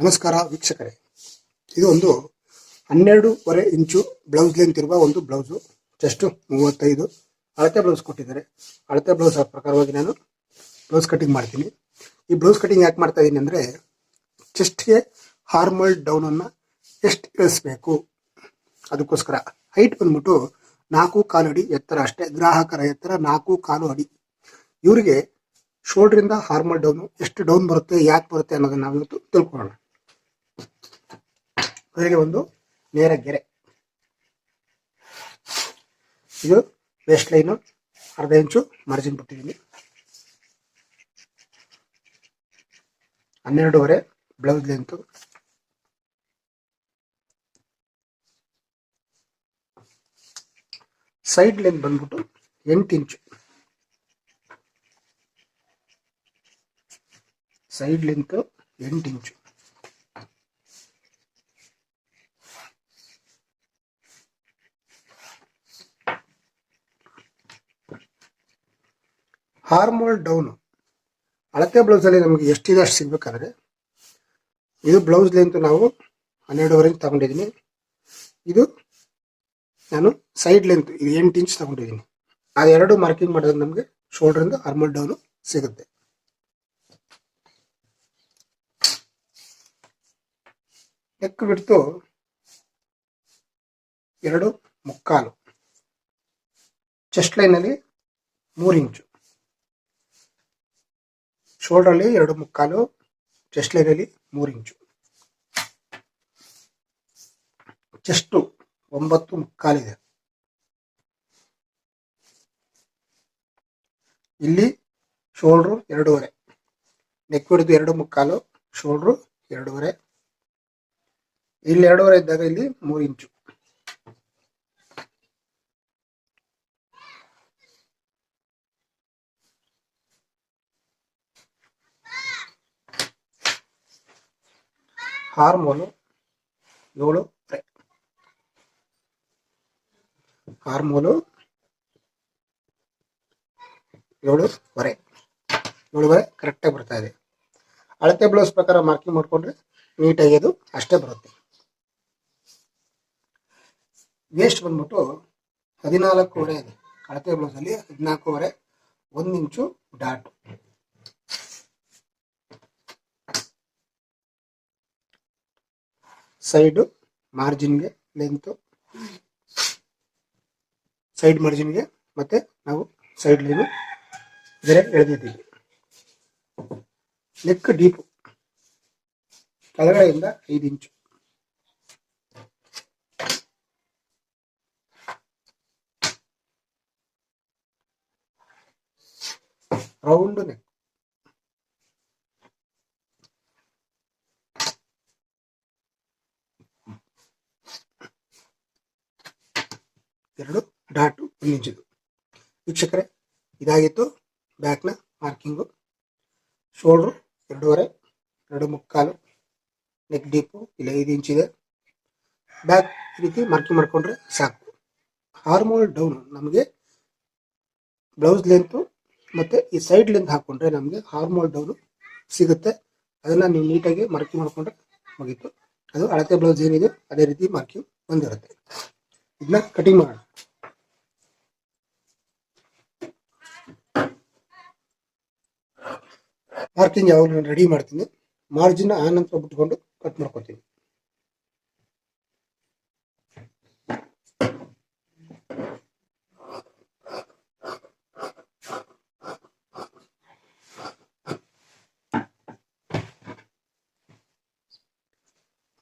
ನಮಸ್ಕಾರ ವೀಕ್ಷಕರೇ, ಇದು ಒಂದು 12.5 ಇಂಚು ಬ್ಲೌಸ್ ಲೆಂತ್ ಇರುವ ಒಂದು ಬ್ಲೌಸು. ಜಸ್ಟ್ 35 ಅಳತೆ ಬ್ಲೌಸ್ ಕೊಟ್ಟಿದ್ದಾರೆ. ಅಳತೆ ಬ್ಲೌಸ್ ಪ್ರಕಾರವಾಗಿ ನಾನು ಬ್ಲೌಸ್ ಕಟಿಂಗ್ ಮಾಡ್ತೀನಿ. ಈ ಬ್ಲೌಸ್ ಕಟಿಂಗ್ ಯಾಕೆ ಮಾಡ್ತಾ ಇದ್ದೀನಿ ಅಂದರೆ, ಚೆಸ್ಟ್ಗೆ ಹಾರ್ಮಲ್ ಡೌನ್ ಅನ್ನು ಎಷ್ಟು ಇಳಿಸ್ಬೇಕು ಅದಕ್ಕೋಸ್ಕರ. ಹೈಟ್ ಬಂದ್ಬಿಟ್ಟು 4.25 ಅಡಿ ಎತ್ತರ ಅಷ್ಟೇ. ಗ್ರಾಹಕರ ಎತ್ತರ 4.25 ಅಡಿ. ಇವರಿಗೆ ಶೋಲ್ಡ್ರಿಂದ ಹಾರ್ಮಲ್ ಡೌನು ಎಷ್ಟು ಡೌನ್ ಬರುತ್ತೆ, ಯಾಕೆ ಬರುತ್ತೆ ಅನ್ನೋದನ್ನ ನಾವಿವತ್ತು ತಿಳ್ಕೊಳ್ಳೋಣ. ಮೊದಲಿಗೆ ಒಂದು ನೇರ ಗೆರೆ. ಇದು ವೇಸ್ಟ್ ಲೈನು, ಅರ್ಧ ಇಂಚು ಮಾರ್ಜಿನ್ ಬಿಟ್ಟಿದ್ದೀನಿ. 12.5 ಬ್ಲೌಸ್ ಲೆಂತು. ಸೈಡ್ ಲೆಂತ್ ಬಂದ್ಬಿಟ್ಟು 8 ಇಂಚು. ಸೈಡ್ ಲೆಂತ್ 8 ಇಂಚು. ಹಾರ್ಮೋಲ್ ಡೌನು ಅಳತೆ ಬ್ಲೌಸಲ್ಲಿ ನಮಗೆ ಎಷ್ಟಿದೆ ಅಷ್ಟು ಸಿಗ್ಬೇಕಾದ್ರೆ, ಇದು ಬ್ಲೌಸ್ ಲೆಂತ್ ನಾವು 12.5 ಇಂಚ್ ತಗೊಂಡಿದ್ದೀನಿ. ಇದು ನಾನು ಸೈಡ್ ಲೆಂತ್ ಇದು 8 ಇಂಚ್ ತಗೊಂಡಿದ್ದೀನಿ. ಅದೆರಡು ಮಾರ್ಕಿಂಗ್ ಮಾಡಿದ್ರೆ ನಮಗೆ ಶೋಲ್ಡ್ರಿಂದ ಹಾರ್ಮೋಲ್ ಡೌನು ಸಿಗುತ್ತೆ. ನೆಕ್ ಬಿಡ್ತು 2.25. ಚೆಸ್ಟ್ ಲೈನಲ್ಲಿ 3 ಇಂಚು. ಶೋಲ್ಡ್ರಲ್ಲಿ 2.25, ಚೆಸ್ಟ್ ಲೈನಲ್ಲಿ 3 ಇಂಚು. ಚೆಸ್ಟು 9.25 ಇದೆ. ಇಲ್ಲಿ ಶೋಲ್ಡ್ರು 2.5, ನೆಕ್ ಬಿಡ್ತು 2.25, ಶೋಲ್ಡ್ರು 2.5. ಇಲ್ಲಿ 2.5 ಇದ್ದಾಗ ಇಲ್ಲಿ 3 ಇಂಚು. ಹಾರ್ಮೋಲು 7.5. ಹಾರ್ಮೋಲು 7.5 ಕರೆಕ್ಟಾಗಿ ಬರ್ತಾ ಇದೆ. ಅಳತೆ ಬ್ಲೌಸ್ ಪ್ರಕಾರ ಮಾರ್ಕಿಂಗ್ ಮಾಡಿಕೊಂಡ್ರೆ ನೀಟಾಗಿ ಅದು ಅಷ್ಟೇ ಬರುತ್ತೆ. ವೇಸ್ಟ್ ಬಂದ್ಬಿಟ್ಟು 14.5 ಇದೆ. ಅಳತೆ ಬ್ಲೌಸಲ್ಲಿ 14.5, 1 ಇಂಚು ಡಾಟ್. ಸೈಡು ಮಾರ್ಜಿನ್ಗೆ ಲೆಂತು, ಸೈಡ್ ಮಾರ್ಜಿನ್ಗೆ ಮತ್ತೆ ನಾವು ಸೈಡ್ ಲೈನು ಬೇರೆ ಎಳೆದಿದ್ದೀವಿ. ನೆಕ್ ಡೀಪು ಕೆಳಗಡೆಯಿಂದ 5 ಇಂಚು. Round neck. ಎರಡು ಡಾಟು 1 ಇಂಚಿದು. ವೀಕ್ಷಕರೇ, ಇದಾಗಿತ್ತು ಬ್ಯಾಕ್ನ ಮಾರ್ಕಿಂಗು. ಶೋಲ್ಡ್ರು 2.5, 2.25, ನೆಕ್ ಡೀಪು ಇಲ್ಲಿ 5 ಇಂಚಿದೆ. ಬ್ಯಾಕ್ ಈ ರೀತಿ ಮಾರ್ಕಿಂಗ್ ಮಾಡಿಕೊಂಡ್ರೆ ಸಾಕು. ಹಾರ್ಮೋಲ್ ಡೌನ್ ನಮಗೆ ಬ್ಲೌಸ್ ಲೆಂತು ಮತ್ತು ಈ ಸೈಡ್ ಲೆಂತ್ ಹಾಕ್ಕೊಂಡ್ರೆ ನಮಗೆ ಹಾರ್ಮೋಲ್ ಡೌನು ಸಿಗುತ್ತೆ. ಅದನ್ನು ನೀವು ನೀಟಾಗಿ ಮಾರ್ಕಿಂಗ್ ಮಾಡಿಕೊಂಡ್ರೆ ಮುಗೀತು. ಅದು ಅಳತೆ ಬ್ಲೌಸ್ ಏನಿದೆ ಅದೇ ರೀತಿ ಮಾರ್ಕಿಂಗ್ ಬಂದಿರುತ್ತೆ. ಇದನ್ನ ಕಟಿಂಗ್ ಮಾಡೋಣ. ಮಾರ್ಕಿಂಗ್ ಯಾವಾಗ ನಾನು ರೆಡಿ ಮಾಡ್ತೀನಿ, ಮಾರ್ಜಿನ್ ಆ ನಂತರ ಬಿಟ್ಕೊಂಡು ಕಟ್ ಮಾಡ್ಕೊತೀನಿ.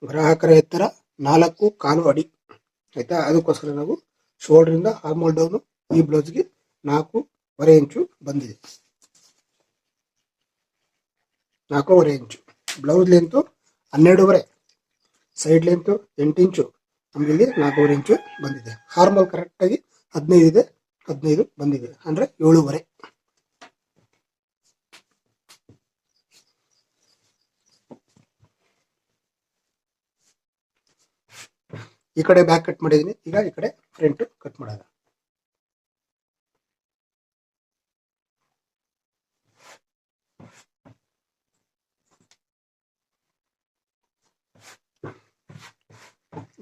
ಗ್ರಾಹಕರ ಎತ್ತರ 4.25 ಅಡಿ ಆಯ್ತಾ. ಅದಕ್ಕೋಸ್ಕರ ನಾವು ಶೋಲ್ಡ್ರಿಂದ ಹಾರ್ಮೋಲ್ ಡೌನು ಈ ಬ್ಲೌಸ್ಗೆ 4.25 ಇಂಚು ಬಂದಿದೆ. 4.25 ಇಂಚು. ಬ್ಲೌಸ್ ಲೆಂತು 12.5, ಸೈಡ್ ಲೆಂತು 8 ಇಂಚು. ನಮಗೆ ಇಲ್ಲಿ 4.25 ಇಂಚು ಬಂದಿದೆ. ಹಾರ್ಮೋಲ್ ಕರೆಕ್ಟಾಗಿ 15 ಇದೆ, 15 ಬಂದಿದೆ ಅಂದರೆ 7.5. ಈ ಕಡೆ ಬ್ಯಾಕ್ ಕಟ್ ಮಾಡಿದ್ದೀನಿ. ಈಗ ಈ ಕಡೆ ಫ್ರಂಟ್ ಕಟ್ ಮಾಡೋಣ.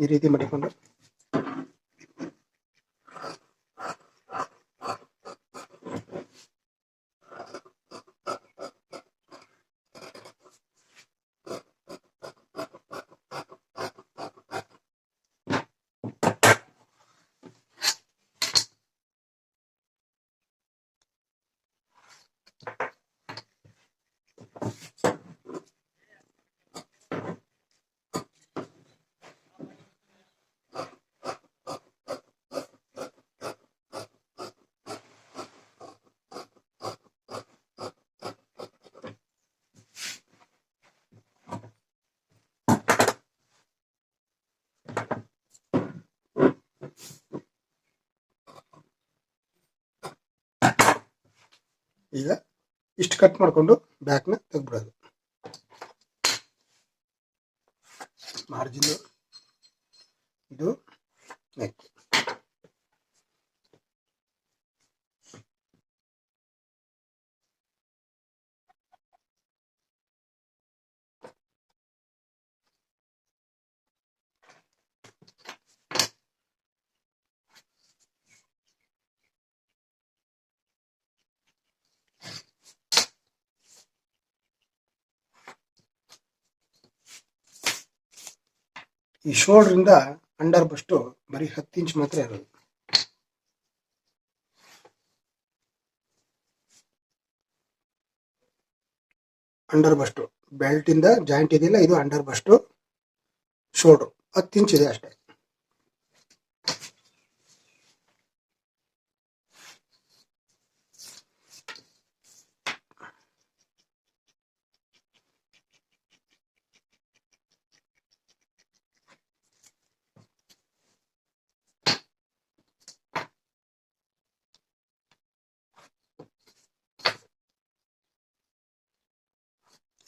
ಈ ರೀತಿ ಮಾಡಿಕೊಂಡು ಈಗ ಇಷ್ಟು ಕಟ್ ಮಾಡಿಕೊಂಡು ಬ್ಯಾಕ್ನ ತೆಗ್ಬಿಡೋದು. ಮಾರ್ಜಿನ್ ಇದು ನೆಕ್. ಈ ಶೋಲ್ಡ್ರಿಂದ ಅಂಡರ್ ಬಸ್ಟು ಬರೀ 10 ಇಂಚ್ ಮಾತ್ರ ಇರೋದು. ಅಂಡರ್ ಬಸ್ಟು ಬೆಲ್ಟ್ ಇಂದ ಜಾಯಿಂಟ್ ಇದೆಯಲ್ಲ, ಇದು ಅಂಡರ್ ಬಸ್ಟು. ಶೋಲ್ಡ್ರು 10 ಇಂಚ್ ಇದೆ ಅಷ್ಟೇ.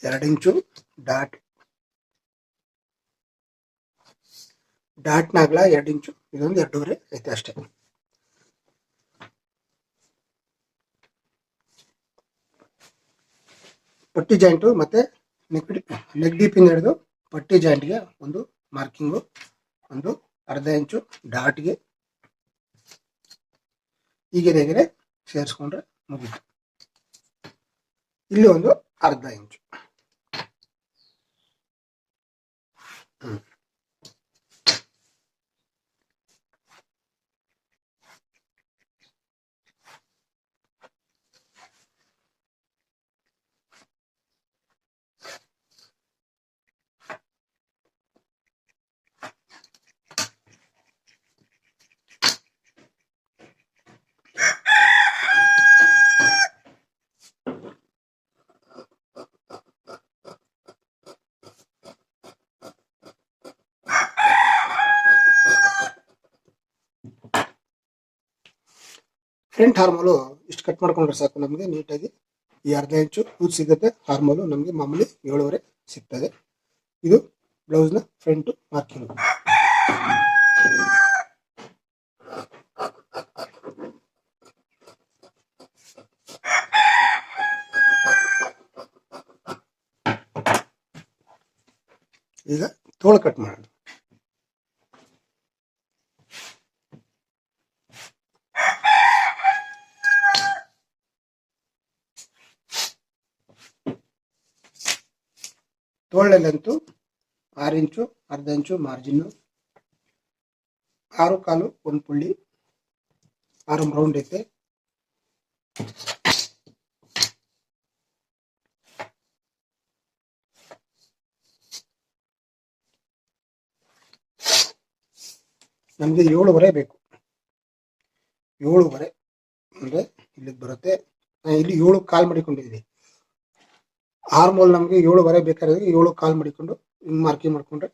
ಎರಡು ಇಂಚು ಡಾಟ್ನಾಗ್ಲ 2 ಇಂಚು, ಇದೊಂದು 2.5 ಐತೆ ಅಷ್ಟೇ. ಪಟ್ಟಿ ಜಾಯಿಂಟು ಮತ್ತೆ ನೆಕ್ ಡೀಪಿಂದ ಹಿಡಿದು ಪಟ್ಟಿ ಜಾಯಿಂಟ್ಗೆ ಒಂದು ಮಾರ್ಕಿಂಗು, ಒಂದು ಅರ್ಧ ಇಂಚು ಡಾಟ್ಗೆ ಹೀಗೆ ಸೇರಿಸ್ಕೊಂಡ್ರೆ ಮುಗೀತು. ಇಲ್ಲಿ ಒಂದು ಅರ್ಧ ಇಂಚು. ಫ್ರಂಟ್ ಹಾರ್ಮೋಲು ಇಷ್ಟು ಕಟ್ ಮಾಡ್ಕೊಂಡ್ರೆ ಸಾಕು, ನಮಗೆ ನೀಟಾಗಿ ಈ ಅರ್ಧ ಇಂಚು ಕೂತ್ ಸಿಗುತ್ತೆ. ಹಾರ್ಮೋಲು ನಮಗೆ ಮಾಮೂಲಿ 7.5 ಸಿಗ್ತದೆ. ಇದು ಬ್ಲೌಸ್ನ ಫ್ರಂಟ್ ಮಾರ್ಕಿಂಗ್. ಈಗ ತೋಳು ಕಟ್ ಮಾಡೋಣ. ತೋಳಲ್ಲಂತೂ 6 ಇಂಚು, ಅರ್ಧ ಇಂಚು ಮಾರ್ಜಿನ್ನು, 6.25 ಒಂದು ಪುಳ್ಳಿ, ಆರ್ಮ್ ರೌಂಡ್ ಐತೆ. ನಮಗೆ 7.5 ಬೇಕು. 7.5 ಅಂದರೆ ಇಲ್ಲಿಗೆ ಬರುತ್ತೆ. ಇಲ್ಲಿ 7.25 ಮಾಡಿಕೊಂಡಿದ್ದೀನಿ. ಆರ್ಮೋಲ್ ನಮಗೆ 7.5 ಬೇಕಾದ್ರೆ 7.25 ಮಾಡಿಕೊಂಡು ಹಿಂಗೆ ಮಾರ್ಕಿಂಗ್ ಮಾಡಿಕೊಂಡ್ರೆ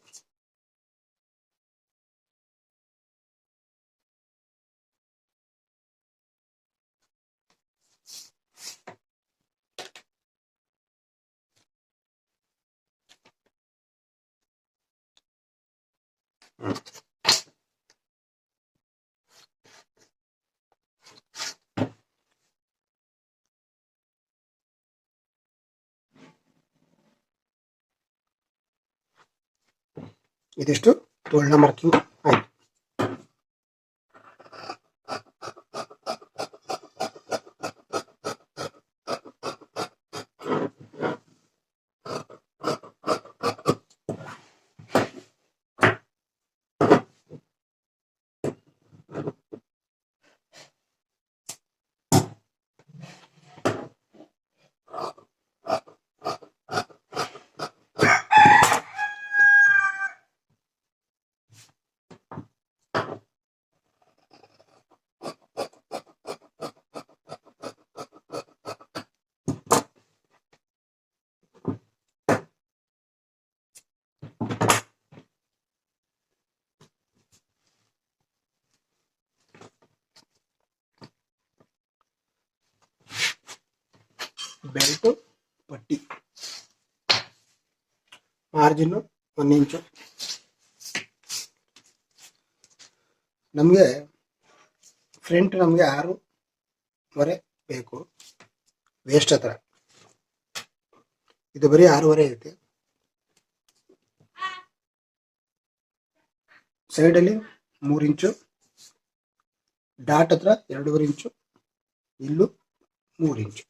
ಇದಿಷ್ಟು ತೋಳ್ನ ಮಾರ್ಕಿಂಗ್ ಆಯಿತು. ಬೆಲ್ಟ್ ಪಟ್ಟಿ ಮಾರ್ಜಿನ್ 1 ಇಂಚು. ನಮಗೆ ಫ್ರಂಟ್ ನಮಗೆ 6.5 ಬೇಕು. ವೇಸ್ಟ್ ಹತ್ರ ಇದು ಬರೀ 6.5 ಐತೆ. ಸೈಡಲ್ಲಿ 3 ಇಂಚು, ಡಾಟ್ ಹತ್ರ 2.5 ಇಂಚು, ಇಲ್ಲೂ 3 ಇಂಚು.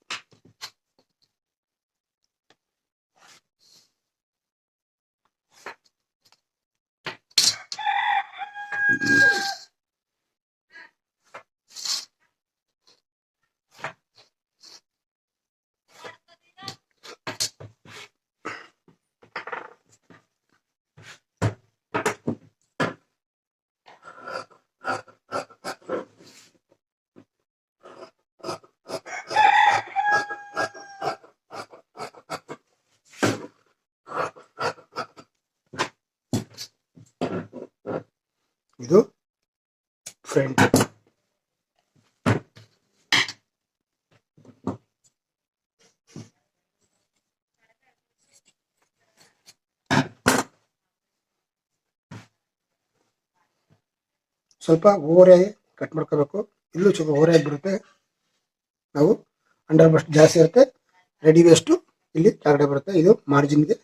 ಇದು ಫ್ರಂಟ್. ಸ್ವಲ್ಪ ಓವರಾಗಿ ಕಟ್ ಮಾಡ್ಕೋಬೇಕು. ಇಲ್ಲೂ ಸ್ವಲ್ಪ ಓವರಾಗಿ ಬರುತ್ತೆ. ನಾವು ಅಂಡರ್ ಬಸ್ಟ್ ಜಾಸ್ತಿ ಇರುತ್ತೆ, ರೆಡಿ ವೇಸ್ಟು ಇಲ್ಲಿ ಕೆಳಗಡೆ ಬರುತ್ತೆ. ಇದು ಮಾರ್ಜಿನ್ಗೆ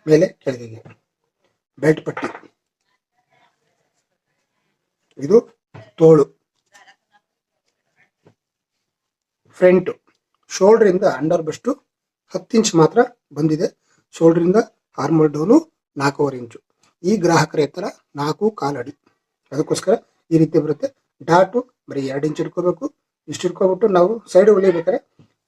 ಮೇಲೆ ಕೆಳಗೆ. ಬೆಲ್ಟ್ ಪಟ್ಟಿ ಇದು ತೋಳು. ಫ್ರಂಟ್ ಶೋಲ್ಡ್ರಿಂದ ಅಂಡರ್ ಬಸ್ಟು 10 ಇಂಚ್ ಮಾತ್ರ ಬಂದಿದೆ. ಶೋಲ್ಡ್ರಿಂದ ಆರ್ಮಲ್ ಡೌನು 4.5 ಇಂಚು. ಈ ಗ್ರಾಹಕರ ಎತ್ತರ 4.25 ಅಡಿ. ಅದಕ್ಕೋಸ್ಕರ ಈ ರೀತಿ ಬರುತ್ತೆ. ಡಾಟು ಬರೀ 2 ಇಂಚ್ ಇಟ್ಕೋಬೇಕು. ಇಷ್ಟು ಇಟ್ಕೊಬಿಟ್ಟು ನಾವು ಸೈಡ್ ಹೊಲಿಬೇಕಾದ್ರೆ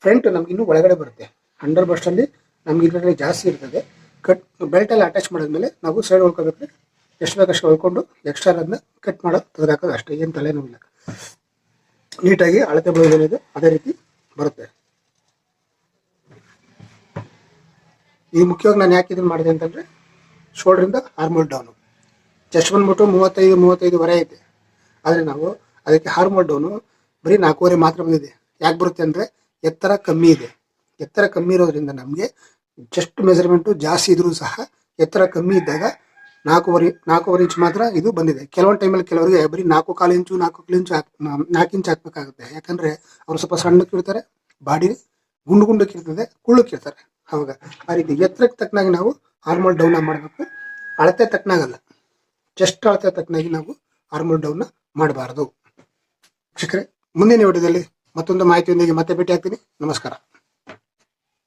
ಫ್ರಂಟ್ ನಮ್ಗೆ ಇನ್ನೂ ಒಳಗಡೆ ಬರುತ್ತೆ. ಅಂಡರ್ ಬಸ್ಟಲ್ಲಿ ನಮ್ಗೆ ಇದರಲ್ಲಿ ಜಾಸ್ತಿ ಇರ್ತದೆ. ಕಟ್ ಬೆಲ್ಟಲ್ಲಿ ಅಟ್ಯಾಚ್ ಮಾಡಿದ್ಮೇಲೆ ನಾವು ಸೈಡ್ ಹೊಲ್ಕೋಬೇಕಾದ್ರೆ ಎಷ್ಟು ಬೇಕಷ್ಟು ಹೊಲ್ಕೊಂಡು ಎಕ್ಸ್ಟ್ರಾ ಅದನ್ನ ಕಟ್ ಮಾಡೋದು ತೆಗೆದಾಕೋದು ಅಷ್ಟೇ. ಏನು ತಲೆನೋವಿಲ್ಲ. ನೀಟಾಗಿ ಅಳತೆ ಬರೋದೇನಿದೆ ಅದೇ ರೀತಿ ಬರುತ್ತೆ. ಇದು ಮುಖ್ಯವಾಗಿ ನಾನು ಯಾಕೆ ಇದನ್ನು ಮಾಡಿದೆ ಅಂತಂದರೆ, ಶೋಲ್ಡ್ರಿಂದ ಆರ್ಮೋಲ್ ಡೌನು ಚೆಸ್ಟ್ ಬಂದ್ಬಿಟ್ಟು 35-35 ಐತೆ. ಆದರೆ ನಾವು ಅದಕ್ಕೆ ಆರ್ಮೋಲ್ ಡೌನು ಬರೀ 4.25 ಮಾತ್ರ ಬಂದಿದೆ. ಯಾಕೆ ಬರುತ್ತೆ ಅಂದರೆ ಎತ್ತರ ಕಮ್ಮಿ ಇದೆ. ಎತ್ತರ ಕಮ್ಮಿ ಇರೋದ್ರಿಂದ ನಮಗೆ ಚೆಸ್ಟ್ ಮೆಜರ್ಮೆಂಟು ಜಾಸ್ತಿ ಇದ್ರೂ ಸಹ ಎತ್ತರ ಕಮ್ಮಿ ಇದ್ದಾಗ 4.25 ಇಂಚ್ ಮಾತ್ರ ಇದು ಬಂದಿದೆ. ಕೆಲವೊಂದು ಟೈಮಲ್ಲಿ ಕೆಲವರಿಗೆ ಬರೀ 4.25 ಇಂಚು 4 ಇಂಚ್ ಹಾಕಬೇಕಾಗುತ್ತೆ. ಯಾಕಂದರೆ ಅವರು ಸ್ವಲ್ಪ ಸಣ್ಣಕ್ಕಿರ್ತಾರೆ, ಬಾಡಿ ಗುಂಡಕ್ಕಿರ್ತದೆ, ಕುಳ್ಳಕ್ಕಿರ್ತಾರೆ. ಅವಾಗ ಆ ರೀತಿ ಎತ್ತರಕ್ಕೆ ತಕ್ಕನಾಗಿ ನಾವು ಆರ್ಮೋಲ್ ಡೌನ್ನ ಮಾಡಬೇಕು. ಅಳತೆ ತಕ್ಕನಾಗಲ್ಲ, ಚೆಸ್ಟ್ ಅಳತೆ ತಕ್ಕನಾಗಿ ನಾವು ಆರ್ಮೋಲ್ ಡೌನ್ನ ಮಾಡಬಾರದು. ಶಿಕ್ಷಕರೇ, ಮುಂದಿನ ವಿಡಿಯೋದಲ್ಲಿ ಮತ್ತೊಂದು ಮಾಹಿತಿಯೊಂದಿಗೆ ಮತ್ತೆ ಭೇಟಿ ಆಗ್ತೀನಿ. ನಮಸ್ಕಾರ.